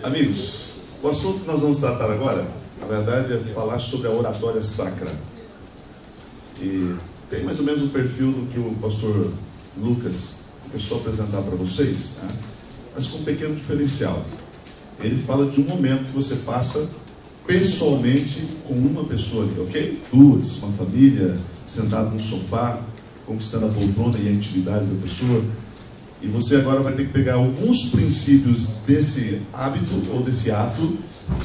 Amigos, o assunto que nós vamos tratar agora, na verdade, é falar sobre a oratória sacra. E tem mais ou menos o perfil do que o pastor Lucas começou a apresentar para vocês, né? Mas com um pequeno diferencial. Ele fala de um momento que você passa pessoalmente com uma pessoa ali, ok? Duas, uma família, sentado no sofá, conquistando a poltrona e a intimidade da pessoa. E você agora vai ter que pegar alguns princípios desse hábito ou desse ato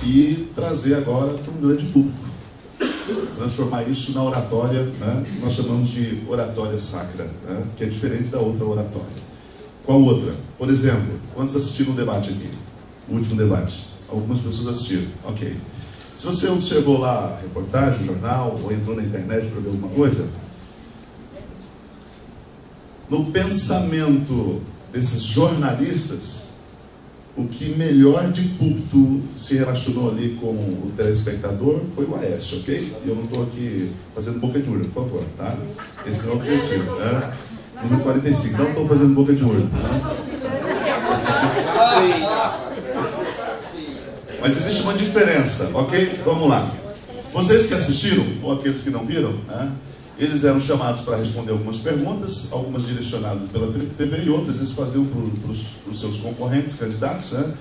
e trazer agora para um grande público. Transformar isso na oratória, né? Nós chamamos de oratória sacra, né? Que é diferente da outra oratória. Qual outra? Por exemplo, quantos assistiram o debate aqui? O último debate. Algumas pessoas assistiram. Ok. Se você observou lá a reportagem, o jornal, ou entrou na internet para ver alguma coisa, no pensamento desses jornalistas, o que melhor de púlpito se relacionou ali com o telespectador foi o Aécio, ok? E eu não estou aqui fazendo boca de urna, por favor, tá? Esse não é o objetivo, né? Número 45, não estou fazendo boca de urna, tá? Mas existe uma diferença, ok? Vamos lá. Vocês que assistiram, ou aqueles que não viram, né? Eles eram chamados para responder algumas perguntas, algumas direcionadas pela TV e outras eles faziam para os seus concorrentes, candidatos, né?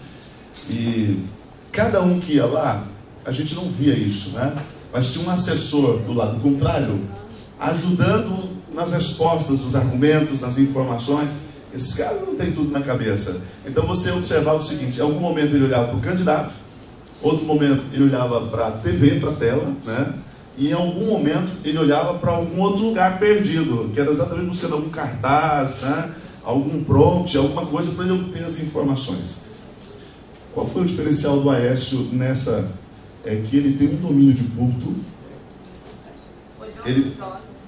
E cada um que ia lá, a gente não via isso, né? Mas tinha um assessor do lado contrário, ajudando nas respostas, nos argumentos, nas informações. Esses caras não têm tudo na cabeça. Então você observava o seguinte: em algum momento ele olhava para o candidato, outro momento ele olhava para a TV, para a tela, né? E em algum momento ele olhava para algum outro lugar perdido, que era exatamente buscando algum cartaz, né? Algum prompt, alguma coisa para ele obter as informações. Qual foi o diferencial do Aécio nessa? É que ele tem um domínio de púlpito.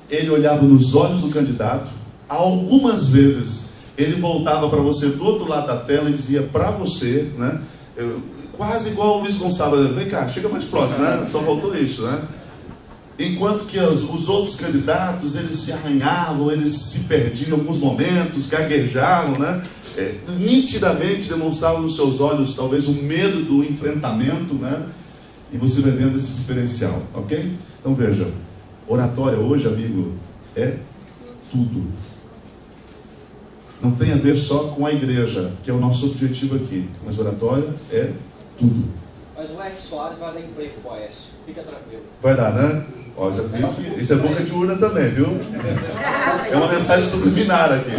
Ele olhava nos olhos do candidato. Algumas vezes ele voltava para você do outro lado da tela e dizia para você, né? Quase igual o Luiz Gonçalves: vem cá, chega mais próximo, né? Só faltou isso, né? Enquanto que os outros candidatos, eles se arranhavam, eles se perdiam em alguns momentos, gaguejavam, né? Nitidamente demonstravam nos seus olhos talvez o medo do enfrentamento, né? E você vai vendo esse diferencial, ok? Então veja, oratória hoje, amigo, é tudo. Não tem a ver só com a igreja, que é o nosso objetivo aqui, mas oratória é tudo. Mas o R. Soares vai dar emprego para o Aécio, fica tranquilo. Vai dar, né? Ó, já vi que isso é boca de urna também, viu? É uma mensagem subliminar aqui.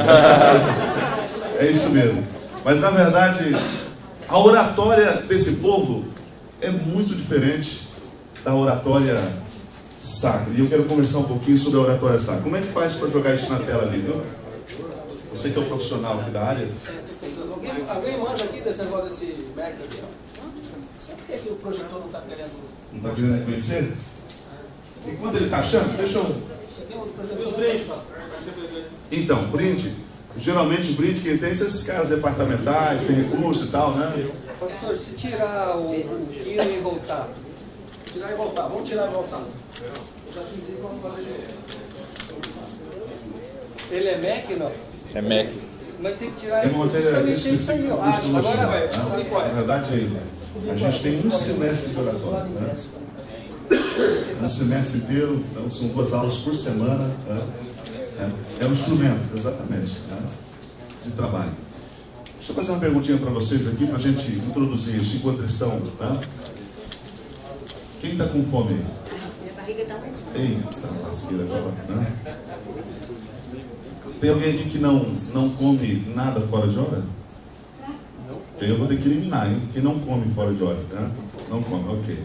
É isso mesmo. Mas na verdade, a oratória desse povo é muito diferente da oratória sacra. E eu quero conversar um pouquinho sobre a oratória sacra. Como é que faz para jogar isso na tela ali, viu? Você que é o profissional aqui da área. Alguém manja aqui desse negócio desse Mac aqui, ó? Sabe por que o projetor não está querendo... Não está querendo conhecer? Enquanto ele está achando, deixa eu... Então, brinde. Geralmente o brinde que tem são esses caras departamentais, tem recurso e tal, né? Pastor, se tirar o hino e voltar. Tirar e voltar, vamos tirar e voltar. Eu já fiz isso, vamos fazer de novo. Ele é Mac, não? É Mac. Mas tem que tirar isso. Isso aí, eu acho. Agora vai. Na verdade, a gente tem um semestre de oratória, né? Um semestre inteiro, então são 2 aulas por semana, né? É um instrumento, exatamente, né? De trabalho. Deixa eu fazer uma perguntinha para vocês aqui, para a gente introduzir isso enquanto eles estão, né? Quem está com fome aí? Minha barriga está muito fome. Eita, lasqueira agora, né? Tem alguém aqui que não come nada fora de hora? Eu vou ter que eliminar, hein? Quem não come fora de hora, né? Não come, ok.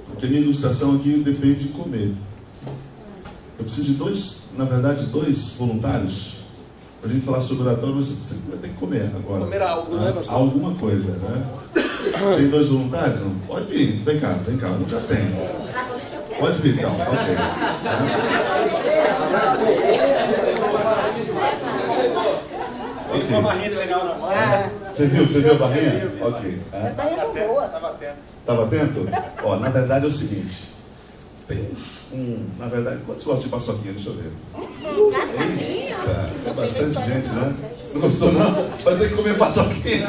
Porque a minha ilustração aqui depende de comer. Eu preciso de dois voluntários para a gente falar sobre oratório, mas você vai ter que comer agora. Comer algo, né, pastor? Alguma coisa, né? Tem 2 voluntários? Não? Pode vir, vem cá, já tem. Pode vir, então, ok. Uma barrinha legal na mão. Você viu a barrinha? Ok. As barrinhas são boas. Estava atento? Ó, na verdade é o seguinte. Tem na verdade, quantos gostam de paçoquinha? Deixa eu ver. Eita, é bastante gente, né? Não gostou não? Vai ter que comer paçoquinha.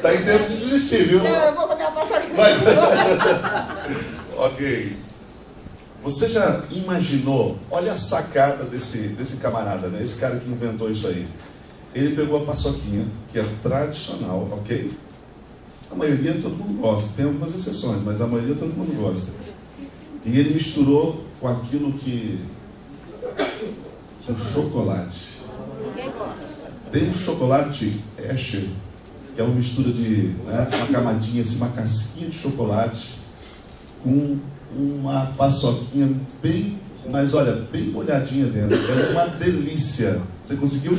Tá em tempo de desistir, viu? Não, eu vou comer a paçoquinha. Vai. Ok. Você já imaginou? Olha a sacada desse camarada, né? Esse cara que inventou isso aí. Ele pegou a paçoquinha, que é tradicional, ok? A maioria todo mundo gosta. Tem algumas exceções, mas a maioria todo mundo gosta. E ele misturou com aquilo que... o chocolate. Ninguém gosta. Tem um chocolate Escher, que é uma mistura de, né, uma camadinha, assim, uma casquinha de chocolate com uma paçoquinha bem, mas olha, bem molhadinha dentro. É uma delícia. Você conseguiu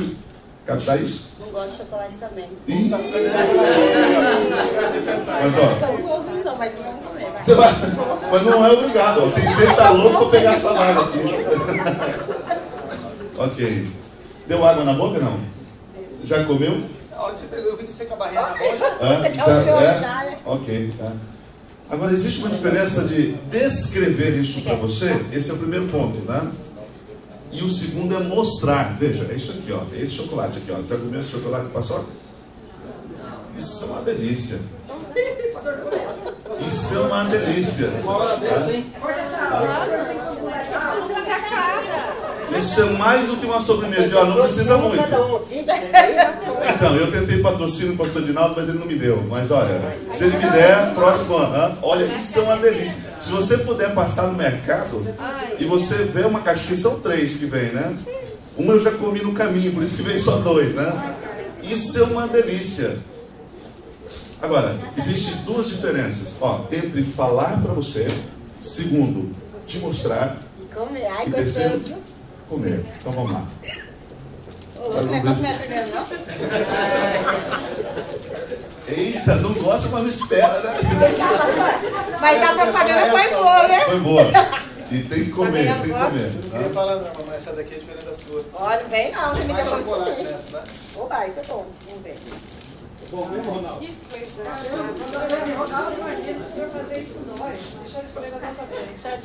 captar isso? Não gosto de chocolate também. Ih. Mas ó, Não gosto não, mas vamos comer. você vai, mas não é obrigado. Ó. Tem gente que tá louco para pegar essa vaga aqui. Ok. Deu água na boca, não? Já comeu? A hora que você pegou, eu vi que você com a barriga na boca. Ok, tá. Agora, existe uma diferença de descrever isso para você. Esse é o primeiro ponto, né? E o segundo é mostrar. Veja, é isso aqui, ó. É esse chocolate aqui, ó. Já comeu esse chocolate de paçoca? Isso é uma delícia. Isso é uma delícia. Uma hora dessa, hein? Isso é mais do que uma sobremesa. E, ó, não precisa muito. Então, eu tentei patrocínio com o pastor Dinaldo, mas ele não me deu. Mas olha, se ele me der, próximo ano. Olha, isso é uma delícia. Se você puder passar no mercado e você vê uma caixinha, são 3 que vem, né? Uma eu já comi no caminho, por isso que veio só 2, né? Isso é uma delícia. Agora, existem 2 diferenças, ó, entre falar para você, segundo, te mostrar, Comer, ai, e terceiro, gostoso. comer. Então vamos lá. Não é comer primeiro, não? Eita, não gosta, mas não espera, né? Mas a propaganda foi boa, né? Foi boa. E tem que comer, tem que comer. Eu queria falar, não, mas essa daqui é diferente da sua. Olha, vem não, você me Mais deu chocolate isso. nessa, né? Ô, vai, isso é bom. Vamos ver. Bom, viu, Ronaldo?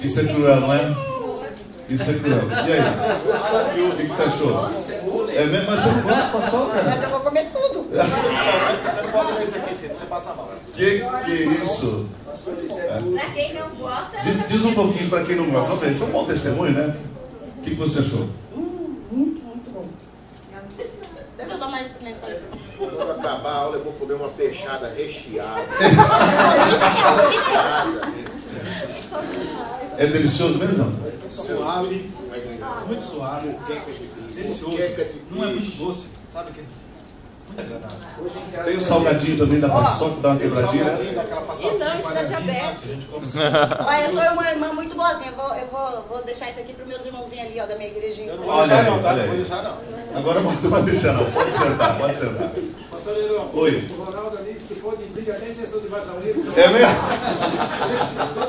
Isso é cruel, não é? Isso é cruel. E aí? O que você achou? É mesmo, mas você não gosta de paçoca? Mas eu vou comer tudo. Você não pode comer isso aqui, você passa mal. Que é isso? Pra quem não gosta, Diz um pouquinho para quem não gosta. Vamos ver, isso é um bom testemunho, né? O que você achou? Muito bom. Deixa eu dar mais pimenta aí. Quando acabar a aula, eu vou comer uma peixada recheada. É delicioso mesmo? Suave, muito suave, delicioso. Não é muito doce, sabe que? Muito agradável. Tem o salgadinho também da paçoca, dá uma quebradinha. Salgadinho daquela paçoquinha, E não, isso dá quadradinho, diabetes. sabe, que a gente come. Olha, eu sou uma irmã muito boazinha. Eu vou deixar isso aqui para os meus irmãozinhos ali, ó, da minha igrejinha. Eu não vou Olha deixar aí, não, tá? olha Não aí. vou deixar não. Agora não vai deixar não. Pode sentar, pode sentar. Pastor Leirão, Oi. o Ronaldo ali, se for de briga, nem pensou de baixar o livro. É mesmo?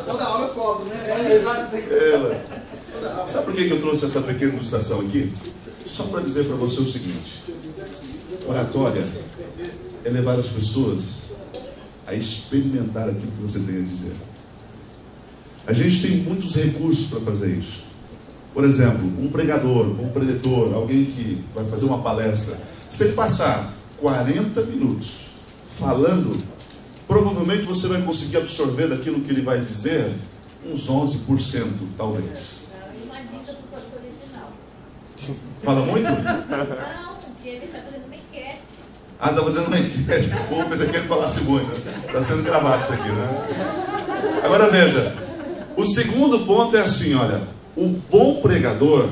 Toda hora eu cobro, né? Sabe por que eu trouxe essa pequena ilustração aqui? Só para dizer para você o seguinte: oratória é levar as pessoas a experimentar aquilo que você tem a dizer. A gente tem muitos recursos para fazer isso. Por exemplo, um pregador, um preletor, alguém que vai fazer uma palestra, se ele passar 40 minutos falando, provavelmente você vai conseguir absorver daquilo que ele vai dizer uns 11%, talvez. uma dica do pastor original. Fala muito? Não, porque ele está fazendo uma enquete. Ah, está fazendo uma enquete. Pô, pensei que ele falasse muito. Está sendo gravado isso aqui, né? Agora veja, o segundo ponto é assim, olha, o bom pregador,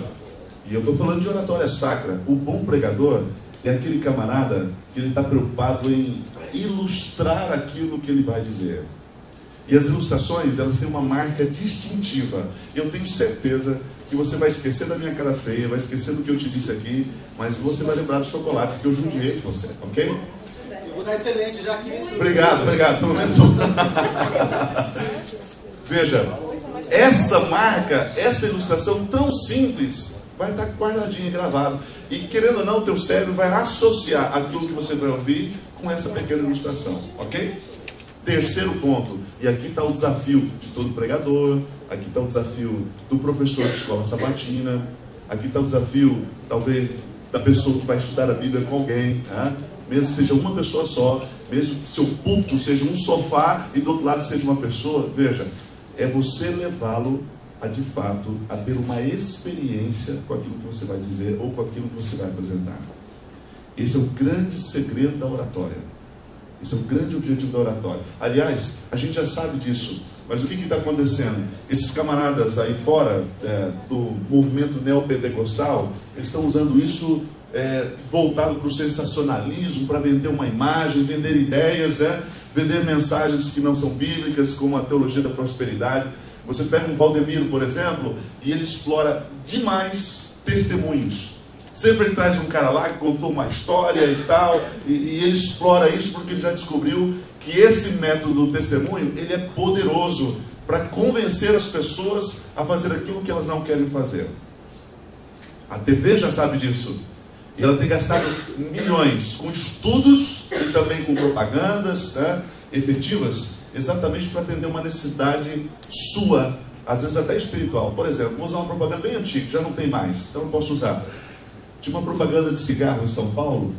e eu estou falando de oratória sacra, o bom pregador é aquele camarada que ele está preocupado em ilustrar aquilo que ele vai dizer. E as ilustrações, elas têm uma marca distintiva. Eu tenho certeza que você vai esquecer da minha cara feia, vai esquecer do que eu te disse aqui, mas você vai lembrar do chocolate que eu judiei de você, ok? Eu vou dar excelente já aqui. Obrigado, pelo menos um. Veja, essa marca, essa ilustração tão simples, vai estar guardadinha e gravada. E querendo ou não, o teu cérebro vai associar aquilo que você vai ouvir com essa pequena ilustração, ok? Terceiro ponto, e aqui está o desafio de todo pregador, aqui está o desafio do professor de escola sabatina, aqui está o desafio, talvez, da pessoa que vai estudar a Bíblia com alguém, né? Mesmo que seja uma pessoa só, mesmo que seu púlpito seja um sofá e do outro lado seja uma pessoa, veja, é você levá-lo a de fato a ter uma experiência com aquilo que você vai dizer ou com aquilo que você vai apresentar. Esse é o grande segredo da oratória. Esse é o grande objetivo da oratória. Aliás, a gente já sabe disso, mas o que está acontecendo? Esses camaradas aí fora do movimento neopentecostal, eles estão usando isso voltado para o sensacionalismo, para vender uma imagem, vender ideias, vender mensagens que não são bíblicas, como a teologia da prosperidade. Você pega um Valdemiro, por exemplo, e ele explora demais testemunhos. Sempre ele traz um cara lá que contou uma história e tal, e ele explora isso porque ele já descobriu que esse método do testemunho, ele é poderoso para convencer as pessoas a fazer aquilo que elas não querem fazer. A TV já sabe disso. E ela tem gastado milhões com estudos e também com propagandas efetivas, exatamente para atender uma necessidade sua, às vezes até espiritual. Por exemplo, vou usar uma propaganda bem antiga, já não tem mais, então não posso usar. Tinha uma propaganda de cigarro em São Paulo,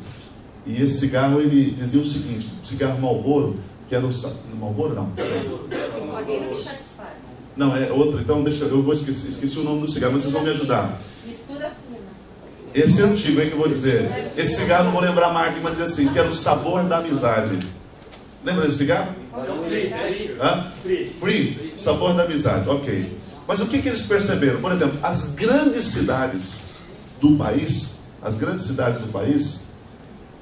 e esse cigarro, ele dizia o seguinte, cigarro Marlboro, que era o... Marlboro não? Alguém que satisfaz. Não, é outro, então deixa, eu vou esqueci o nome do cigarro, mas vocês vão me ajudar. Mistura fina. Esse é antigo, hein, que eu vou dizer. Esse cigarro, não vou lembrar a marca, mas dizer assim, que era o sabor da amizade. Lembra desse cigarro? Free. Sabor da amizade, ok. Mas o que eles perceberam? Por exemplo, as grandes cidades do país,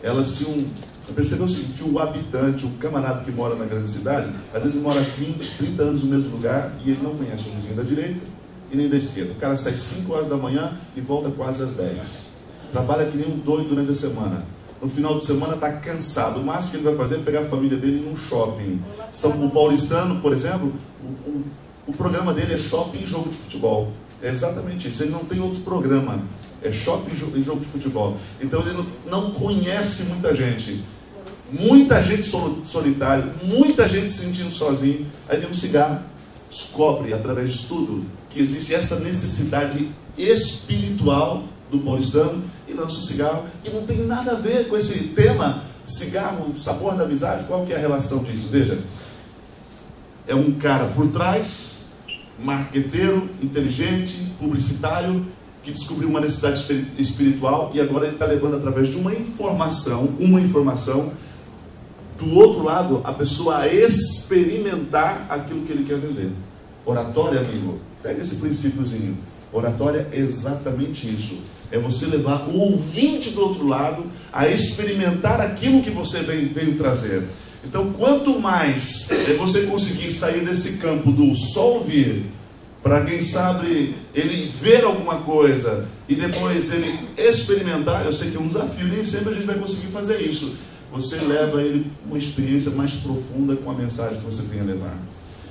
elas tinham... Você percebeu o seguinte, que o habitante, o camarada que mora na grande cidade, às vezes mora 20, 30 anos no mesmo lugar e ele não conhece o vizinho da direita e nem da esquerda. O cara sai 5 horas da manhã e volta quase às 10. Trabalha que nem um doido durante a semana. No final de semana está cansado. O máximo que ele vai fazer é pegar a família dele num shopping. O paulistano, por exemplo, o programa dele é shopping e jogo de futebol. É exatamente isso. Ele não tem outro programa. É shopping e jogo de futebol. Então ele não conhece muita gente. Muita gente solitária, muita gente se sentindo sozinho. Aí vem um cigarro, descobre através de estudo que existe essa necessidade espiritual do paulistano e lança o cigarro, que não tem nada a ver com esse tema, cigarro, sabor da amizade. Qual que é a relação disso? Veja, é um cara por trás, marqueteiro, inteligente, publicitário, que descobriu uma necessidade espiritual e agora ele está levando através de uma informação, do outro lado, a pessoa a experimentar aquilo que ele quer vender. Oratória, amigo, pega esse princípiozinho. Oratória é exatamente isso. É você levar o ouvinte do outro lado a experimentar aquilo que você veio trazer. Então, quanto mais você conseguir sair desse campo do só ouvir, para quem sabe ele ver alguma coisa e depois ele experimentar, eu sei que é um desafio, nem sempre a gente vai conseguir fazer isso. Você leva ele uma experiência mais profunda com a mensagem que você tem a levar.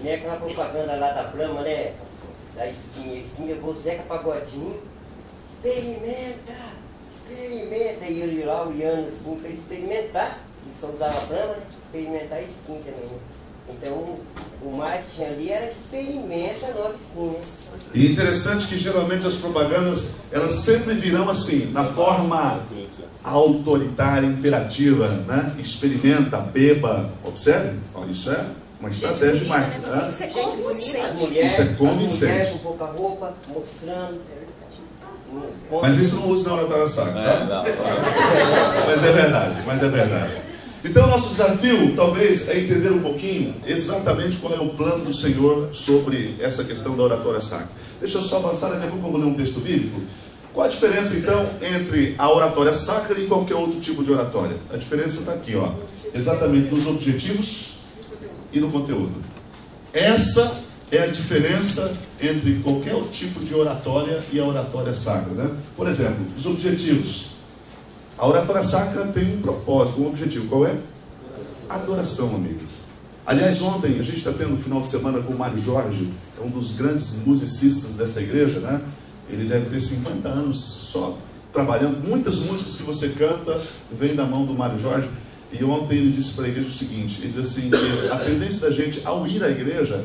Nem aquela propaganda lá da Brahma, né? Da esquina, levou o Zeca Pagodinho. Experimenta! E ele lá olhando assim para ele experimentar. Ele só usava a Brahma, né? Experimentar a skin também. Então, o marketing ali era experimenta a nova skin, né? E interessante que geralmente as propagandas, elas sempre virão assim, na forma autoritária, imperativa, né? Experimenta, beba, observe, isso é uma estratégia de marketing. Né? Isso é gente bonita. Isso é convincente. As mulheres com pouca roupa, mostrando. Mas isso não usa na oratória sacra, tá? Mas é verdade. Então, nosso desafio, talvez, é entender um pouquinho exatamente qual é o plano do Senhor sobre essa questão da oratória sacra. Deixa eu só avançar, daqui a pouco eu vou ler um texto bíblico. Qual a diferença, então, entre a oratória sacra e qualquer outro tipo de oratória? A diferença está aqui, ó, exatamente nos objetivos e no conteúdo. Essa é a diferença entre qualquer tipo de oratória e a oratória sacra, né? Por exemplo, os objetivos. A oratória sacra tem um propósito, um objetivo. Qual é? Adoração, amigo. Aliás, ontem a gente está tendo um final de semana com o Mário Jorge, é um dos grandes musicistas dessa igreja, né? Ele deve ter 50 anos só trabalhando. Muitas músicas que você canta vêm da mão do Mário Jorge. E ontem ele disse para a igreja o seguinte, ele diz assim, que a tendência da gente ao ir à igreja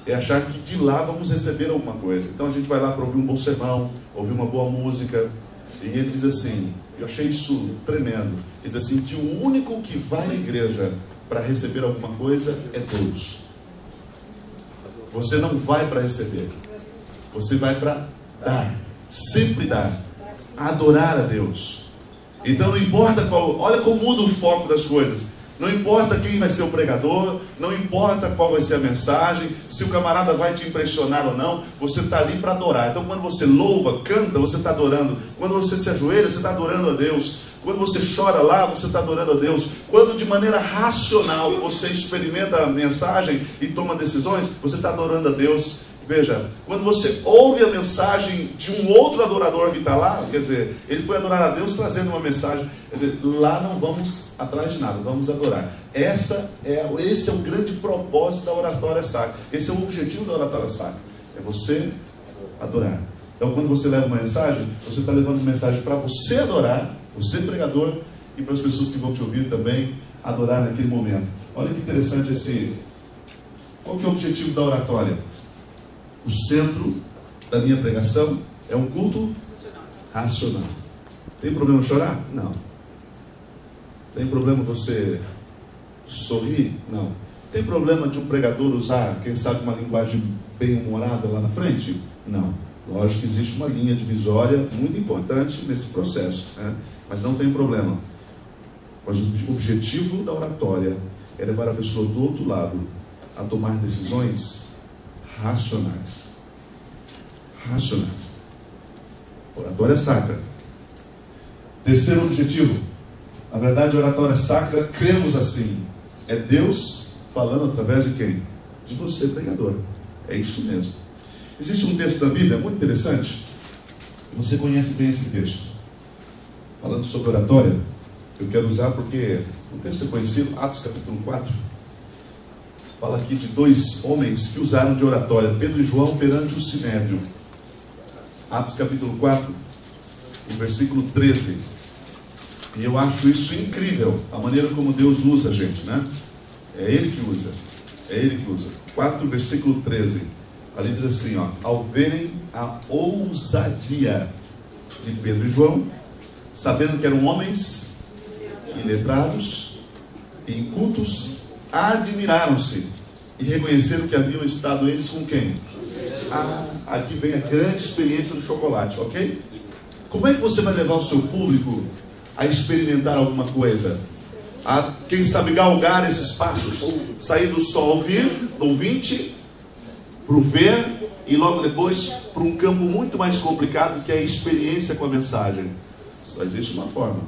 é achar que de lá vamos receber alguma coisa. Então a gente vai lá para ouvir um bom sermão, ouvir uma boa música. E ele diz assim, eu achei isso tremendo, ele diz assim, que o único que vai à igreja para receber alguma coisa é Deus. Você não vai para receber, você vai para dar, sempre dar, adorar a Deus. Então não importa qual, olha como muda o foco das coisas. Não importa quem vai ser o pregador, não importa qual vai ser a mensagem, se o camarada vai te impressionar ou não, você está ali para adorar. Então quando você louva, canta, você está adorando. Quando você se ajoelha, você está adorando a Deus. Quando você chora lá, você está adorando a Deus. Quando de maneira racional você experimenta a mensagem e toma decisões, você está adorando a Deus. Veja, quando você ouve a mensagem de um outro adorador que está lá, quer dizer, ele foi adorar a Deus trazendo uma mensagem, quer dizer, lá não vamos atrás de nada, vamos adorar. Esse é o grande propósito da oratória sacra. Esse é o objetivo da oratória sacra, é você adorar. Então quando você leva uma mensagem, você está levando uma mensagem para você adorar, você pregador, e para as pessoas que vão te ouvir também adorar naquele momento. Olha que interessante qual que é o objetivo da oratória? O centro da minha pregação é um culto racional. Tem problema chorar? Não. Tem problema você sorrir? Não. Tem problema de um pregador usar, quem sabe, uma linguagem bem-humorada lá na frente? Não. Lógico que existe uma linha divisória muito importante nesse processo, né? Mas não tem problema. Mas o objetivo da oratória é levar a pessoa do outro lado a tomar decisões racionais. Racionais. Oratória sacra. Terceiro objetivo. Na verdade, a oratória sacra, cremos assim, é Deus falando através de quem? De você, pregador. É isso mesmo. Existe um texto da Bíblia muito interessante. Você conhece bem esse texto. Falando sobre oratória, eu quero usar porque o texto é conhecido, Atos capítulo 4. Fala aqui de dois homens que usaram de oratória, Pedro e João, perante o Sinédrio. Atos capítulo 4, o versículo 13. E eu acho isso incrível, a maneira como Deus usa a gente, né? É Ele que usa. É Ele que usa. 4, versículo 13. Ali diz assim, ó: ao verem a ousadia de Pedro e João, sabendo que eram homens iletrados e incultos, admiraram-se e reconheceram que haviam estado eles com quem? Aqui vem a grande experiência do chocolate, ok? Como é que você vai levar o seu público a experimentar alguma coisa? A, quem sabe, galgar esses passos, sair do só ouvinte, para o ver, e logo depois para um campo muito mais complicado, que é a experiência com a mensagem. Só existe uma forma.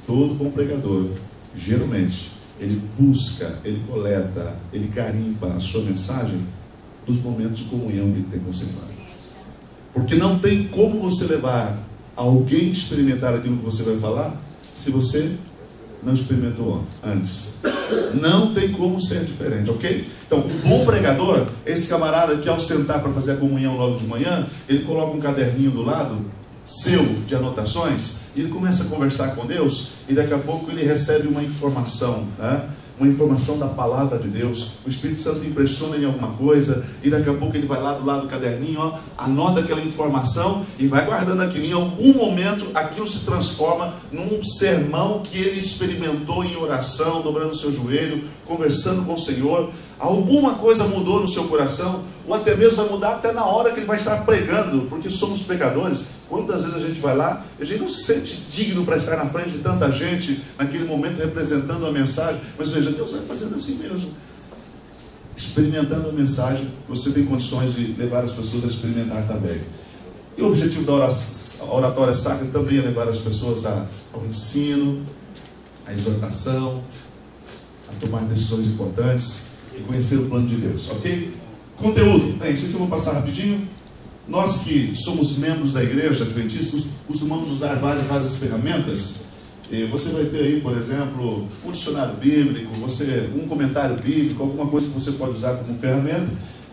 Todo bom pregador, geralmente, ele busca, ele coleta, ele garimpa a sua mensagem dos momentos de comunhão que ele tem com o Senhor. Porque não tem como você levar alguém a experimentar aquilo que você vai falar se você não experimentou antes. Não tem como ser diferente, ok? Então, um bom pregador é esse camarada que, ao sentar para fazer a comunhão logo de manhã, ele coloca um caderninho do lado seu de anotações e ele começa a conversar com Deus, e daqui a pouco ele recebe uma informação, né? Uma informação da palavra de Deus. O Espírito Santo impressiona em alguma coisa, e daqui a pouco ele vai lá do lado do caderninho, ó, anota aquela informação e vai guardando aquilo. Em algum momento aquilo se transforma num sermão que ele experimentou em oração, dobrando o seu joelho, conversando com o Senhor. Alguma coisa mudou no seu coração, ou até mesmo vai mudar até na hora que ele vai estar pregando, porque somos pecadores. Quantas vezes a gente vai lá, a gente não se sente digno para estar na frente de tanta gente, naquele momento representando a mensagem, mas veja, Deus vai fazendo assim mesmo. Experimentando a mensagem, você tem condições de levar as pessoas a experimentar também. E o objetivo da oratória sacra também é levar as pessoas ao ensino, à exortação, a tomar decisões importantes e conhecer o plano de Deus, ok? Conteúdo, isso aqui eu vou passar rapidinho. Nós que somos membros da igreja adventista, costumamos usar várias ferramentas. E você vai ter aí, por exemplo, um dicionário bíblico, um comentário bíblico, alguma coisa que você pode usar como ferramenta.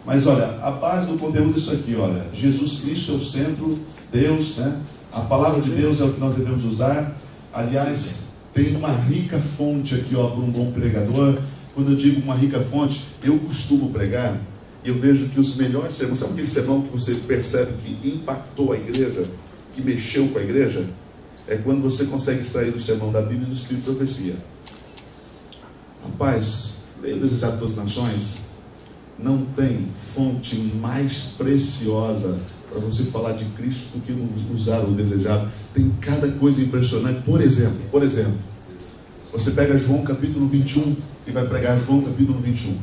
Mas olha, a base do conteúdo é isso aqui, olha: Jesus Cristo é o centro, Deus, né? A palavra de Deus é o que nós devemos usar. Aliás, tem uma rica fonte aqui, ó, para um bom pregador. Quando eu digo uma rica fonte, eu costumo pregar e eu vejo que os melhores sermões, sabe aquele sermão que você percebe que impactou a igreja, que mexeu com a igreja? é quando você consegue extrair do sermão da Bíblia e do Espírito de profecia. Rapaz, leia o Desejado das Nações. Não tem fonte mais preciosa para você falar de Cristo do que usar o Desejado. Tem cada coisa impressionante. Por exemplo, você pega João capítulo 21 e vai pregar João capítulo 21.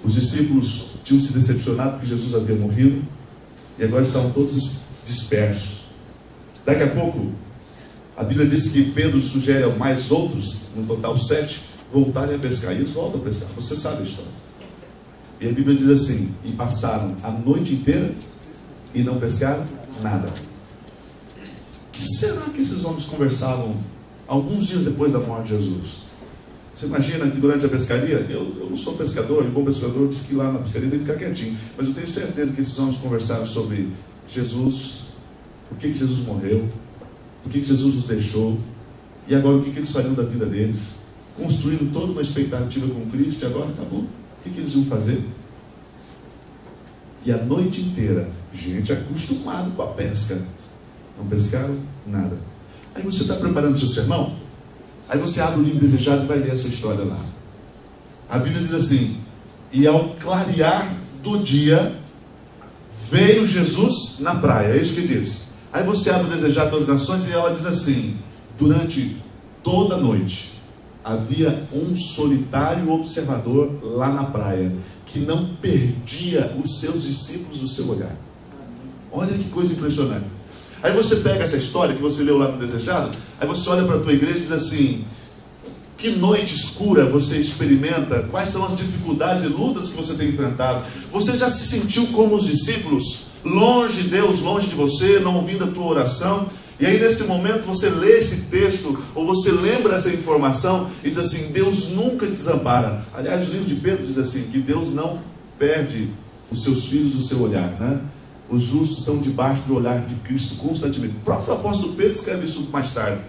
Os discípulos tinham se decepcionado porque Jesus havia morrido e agora estavam todos dispersos. Daqui a pouco, a Bíblia diz que Pedro sugere a mais outros, no total 7, voltarem a pescar. E eles voltam a pescar. Você sabe a história. E a Bíblia diz assim: e passaram a noite inteira e não pescaram nada. O que será que esses homens conversavam alguns dias depois da morte de Jesus? Você imagina que durante a pescaria, eu não sou pescador, e bom pescador diz que lá na pescaria tem que ficar quietinho, mas eu tenho certeza que esses homens conversaram sobre Jesus, por que Jesus morreu, por que Jesus nos deixou, e agora o que eles fariam da vida deles. Construíram toda uma expectativa com Cristo e agora acabou. O que eles iam fazer? E a noite inteira, gente acostumada com a pesca, não pescaram nada. Aí você está preparando o seu sermão, aí você abre o livro Desejado e vai ler essa história lá. A Bíblia diz assim: e ao clarear do dia, veio Jesus na praia. É isso que diz. Aí você abre o Desejado das Nações e ela diz assim: durante toda a noite havia um solitário observador lá na praia, que não perdia os seus discípulos do seu olhar. Olha que coisa impressionante. Aí você pega essa história que você leu lá no Desejado, aí você olha para a tua igreja e diz assim: que noite escura você experimenta? Quais são as dificuldades e lutas que você tem enfrentado? Você já se sentiu como os discípulos, longe de Deus, longe de você, não ouvindo a tua oração? E aí nesse momento você lê esse texto, ou você lembra essa informação e diz assim: Deus nunca desampara. Aliás, o livro de Pedro diz assim, que Deus não perde os seus filhos do seu olhar, né? Os justos estão debaixo do olhar de Cristo constantemente. O próprio apóstolo Pedro escreve isso mais tarde.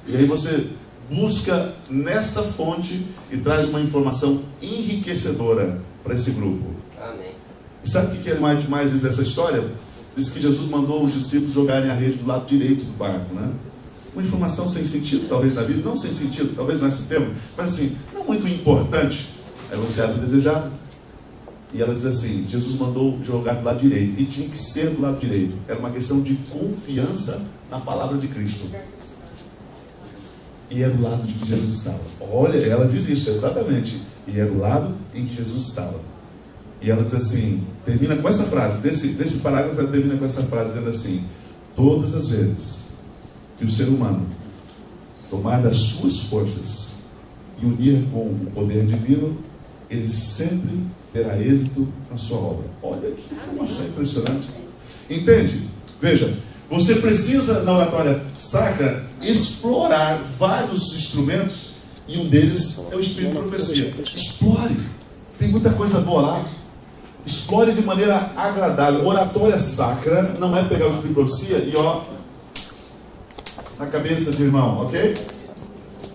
E aí você busca nesta fonte e traz uma informação enriquecedora para esse grupo. Amém. E sabe o que mais diz essa história? Diz que Jesus mandou os discípulos jogarem a rede do lado direito do barco, né? Uma informação sem sentido, talvez na Bíblia, não sem sentido, talvez nesse termo, mas assim, não muito importante. Aí você abre o Desejado e ela diz assim: Jesus mandou jogar do lado direito, e tinha que ser do lado direito. Era uma questão de confiança na palavra de Cristo. E era do lado de que Jesus estava. Olha, ela diz isso, exatamente. E era o lado em que Jesus estava. E ela diz assim, termina com essa frase, desse parágrafo ela termina com essa frase, dizendo assim: todas as vezes que o ser humano tomar das suas forças e unir com o poder divino, ele sempre terá êxito na sua obra. Olha que informação impressionante. Entende? Veja, você precisa na oratória sacra explorar vários instrumentos, e um deles é o Espírito de profecia. Explore, tem muita coisa boa lá. Explore de maneira agradável. Oratória sacra não é pegar o Espírito de profecia e ó, na cabeça do irmão, ok?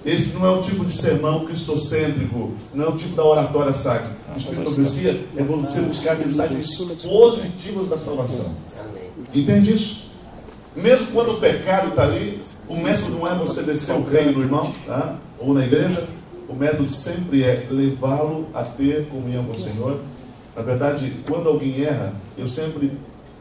Esse não é o tipo de sermão cristocêntrico, não é o tipo da oratória sacra. O Espírito de profecia é você buscar mensagens positivas da salvação. Entende isso? Mesmo quando o pecado está ali, o método não é você descer o reino no irmão, tá? Ou na igreja. O método sempre é levá-lo a ter comunhão com o Senhor. Na verdade, quando alguém erra, eu sempre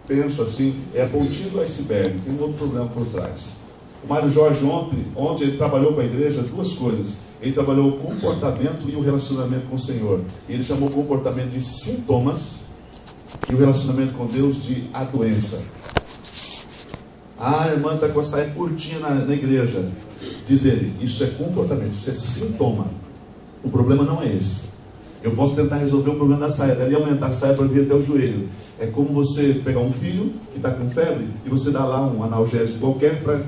penso assim: é a pontinha do iceberg, tem um outro problema por trás. O Mário Jorge ontem ele trabalhou com a igreja duas coisas. Ele trabalhou o comportamento e o relacionamento com o Senhor. E ele chamou o comportamento de sintomas e o relacionamento com Deus de a doença. Ah, a irmã está com a saia curtinha na igreja. Diz ele, isso é comportamento, isso é sintoma. O problema não é esse. Eu posso tentar resolver o problema da saia, deve aumentar a saia para vir até o joelho. É como você pegar um filho que está com febre e você dá lá um analgésico qualquer para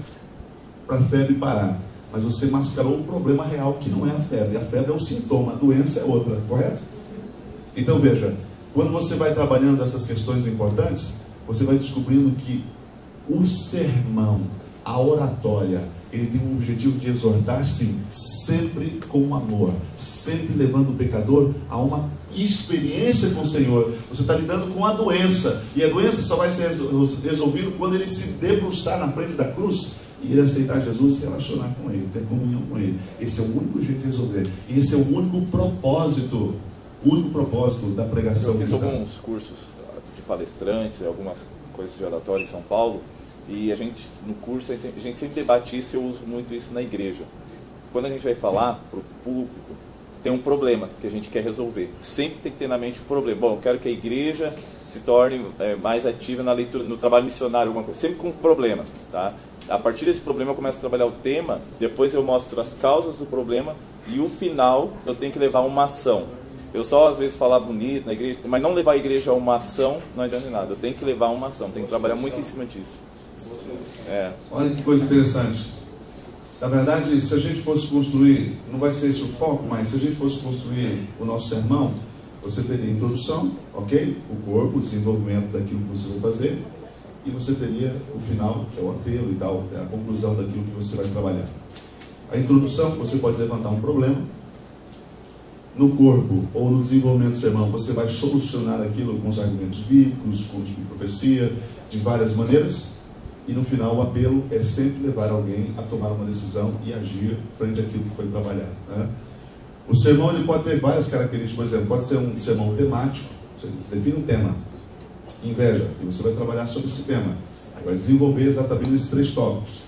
a febre parar. Mas você mascarou o problema real, que não é a febre. A febre é um sintoma, a doença é outra, correto? Então veja, quando você vai trabalhando essas questões importantes, você vai descobrindo que o sermão, a oratória, ele tem um objetivo de exortar, sim, sempre com amor, sempre levando o pecador a uma experiência com o Senhor. Você está lidando com a doença, e a doença só vai ser resolvida quando ele se debruçar na frente da cruz ir aceitar Jesus e se relacionar com Ele, ter comunhão com Ele. Esse é o único jeito de resolver. E esse é o único propósito da pregação Eu fiz cristã. alguns cursos de palestrantes, algumas coisas de oratório em São Paulo, e a gente, no curso, a gente sempre debate isso, eu uso muito isso na igreja. Quando a gente vai falar para o público, tem um problema que a gente quer resolver. Sempre tem que ter na mente um problema. Bom, eu quero que a igreja se torne mais ativa na leitura, no trabalho missionário, alguma coisa. Sempre com um problema, tá? A partir desse problema eu começo a trabalhar o tema, depois eu mostro as causas do problema e o final eu tenho que levar uma ação. Eu só às vezes falar bonito na igreja, mas não levar a igreja a uma ação não adianta de nada. Eu tenho que levar uma ação, tenho que trabalhar muito em cima disso. Olha que coisa interessante. Na verdade, se a gente fosse construir, não vai ser esse o foco, mas se a gente fosse construir o nosso sermão, você teria a introdução, ok? O corpo, o desenvolvimento daquilo que você vai fazer, e você teria o final, que é o apelo e tal, a conclusão daquilo que você vai trabalhar. A introdução, você pode levantar um problema. No corpo ou no desenvolvimento do sermão, você vai solucionar aquilo com os argumentos bíblicos, com de profecia, de várias maneiras. E no final, o apelo é sempre levar alguém a tomar uma decisão e agir frente àquilo que foi trabalhado, né? O sermão ele pode ter várias características. Por exemplo, pode ser um sermão temático. Você define um tema, inveja, e você vai trabalhar sobre esse tema, vai desenvolver exatamente esses 3 tópicos.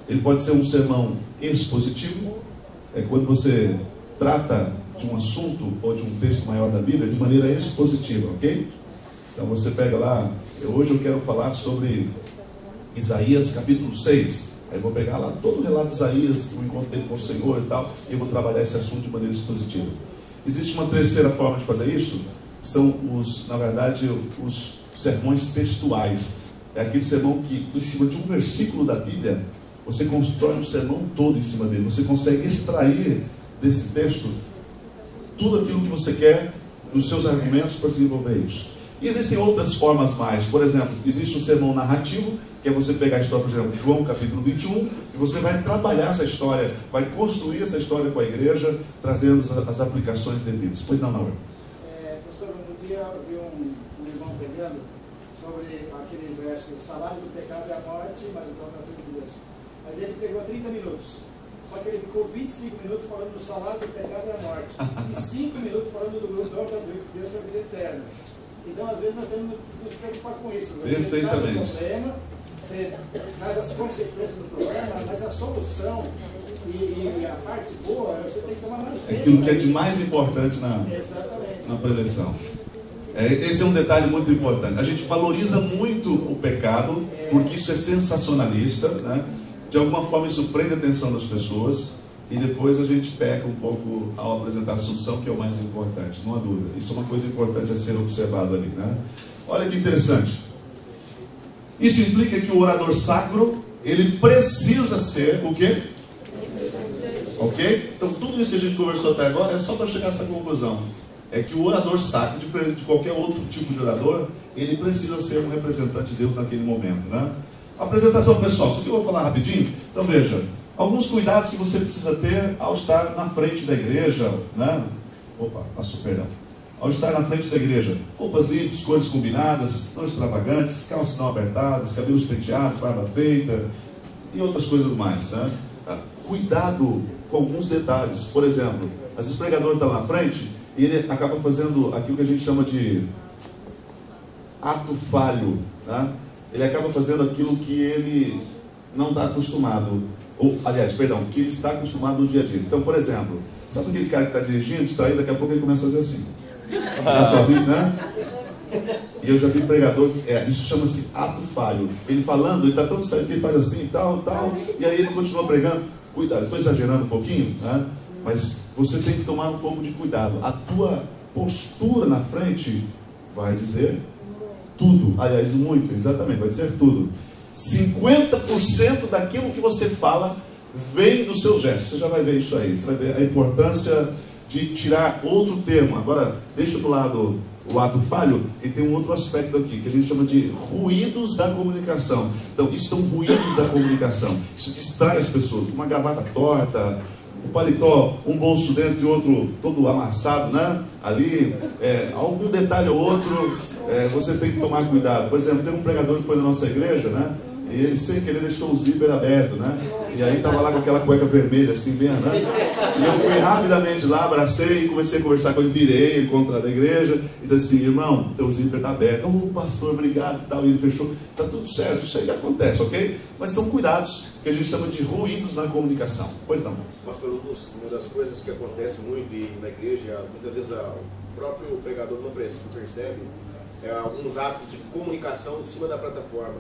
Ele pode ser um sermão expositivo, é quando você trata de um assunto ou de um texto maior da Bíblia de maneira expositiva, ok? Então você pega lá, hoje eu quero falar sobre Isaías capítulo 6. Aí eu vou pegar lá todo o relato de Isaías, o encontro dele com o Senhor e tal, e eu vou trabalhar esse assunto de maneira expositiva. Existe uma terceira forma de fazer isso, são na verdade, os sermões textuais. É aquele sermão que, em cima de um versículo da Bíblia, você constrói um sermão todo em cima dele. Você consegue extrair desse texto tudo aquilo que você quer nos seus argumentos para desenvolver isso. E existem outras formas mais. Por exemplo, existe o sermão narrativo, que é você pegar a história, por exemplo, de João capítulo 21, e você vai trabalhar essa história, vai construir essa história com a igreja, trazendo as aplicações devidas. Pois não, Mauro? Pastor, um dia eu vi um irmão pregando sobre aquele verso, o salário do pecado é a morte, mas o dom gratuito de Deus. Mas ele pregou 30 minutos. Só que ele ficou 25 minutos falando do salário do pecado e a morte. E 5 minutos falando do dom gratuito de Deus, que é a vida eterna. Então, às vezes, nós temos que nos preocupar com isso. Você traz o problema, você traz as consequências do problema, mas a solução e a parte boa, você tem que tomar mais tempo. Aquilo que é de mais importante na preleção. Esse é um detalhe muito importante. A gente valoriza muito o pecado, porque isso é sensacionalista, né? De alguma forma isso prende a atenção das pessoas, e depois a gente peca um pouco ao apresentar a solução, que é o mais importante, não há dúvida. Isso é uma coisa importante a ser observado ali, né? Olha que interessante. Isso implica que o orador sacro, ele precisa ser o quê? Ok? Então tudo isso que a gente conversou até agora é só para chegar a essa conclusão. É que o orador sacro, diferente de qualquer outro tipo de orador, ele precisa ser um representante de Deus naquele momento, né? Apresentação pessoal, isso aqui eu vou falar rapidinho. Então veja, alguns cuidados que você precisa ter ao estar na frente da igreja, né? Ao estar na frente da igreja, roupas limpas, cores combinadas, não extravagantes, calças não apertadas, cabelos penteados, barba feita e outras coisas mais, né? Cuidado com alguns detalhes. Por exemplo, às vezes o pregador está lá na frente e ele acaba fazendo aquilo que a gente chama de ato falho, né? Ele acaba fazendo aquilo que ele não está acostumado, que ele está acostumado no dia a dia. Então, por exemplo, sabe aquele cara que está dirigindo, distraído, daqui a pouco ele começa a fazer assim. Está sozinho, né? E eu já vi pregador, isso chama-se ato falho. Ele falando, ele está tão distraído que ele faz assim, tal, e aí ele continua pregando. Cuidado, estou exagerando um pouquinho, né? Mas você tem que tomar um pouco de cuidado. A tua postura na frente vai dizer tudo, aliás, muito, exatamente, vai dizer tudo. 50% daquilo que você fala vem dos seus gestos. Você já vai ver isso aí, você vai ver a importância de tirar outro termo. Agora, deixa do lado o ato falho, e tem um outro aspecto aqui, que a gente chama de ruídos da comunicação. Então, isso são ruídos da comunicação. Isso distrai as pessoas. Uma gravata torta, o paletó, um bolso dentro e outro todo amassado, né? Ali, algum detalhe ou outro, você tem que tomar cuidado. Por exemplo, tem um pregador que foi na nossa igreja, né? E ele, sem querer, deixou o zíper aberto, né? E aí tava lá com aquela cueca vermelha, assim, bem, né? E eu fui rapidamente lá, abracei e comecei a conversar com ele, virei ele contra a igreja, e disse assim, irmão, teu zíper tá aberto. Pastor, obrigado, e tal. E ele fechou. Tá tudo certo, isso aí acontece, ok? Mas são cuidados que a gente chama de ruídos na comunicação. Pois não. Pastor, uma das coisas que acontece muito na igreja, muitas vezes o próprio pregador não percebe, é alguns atos de comunicação em cima da plataforma.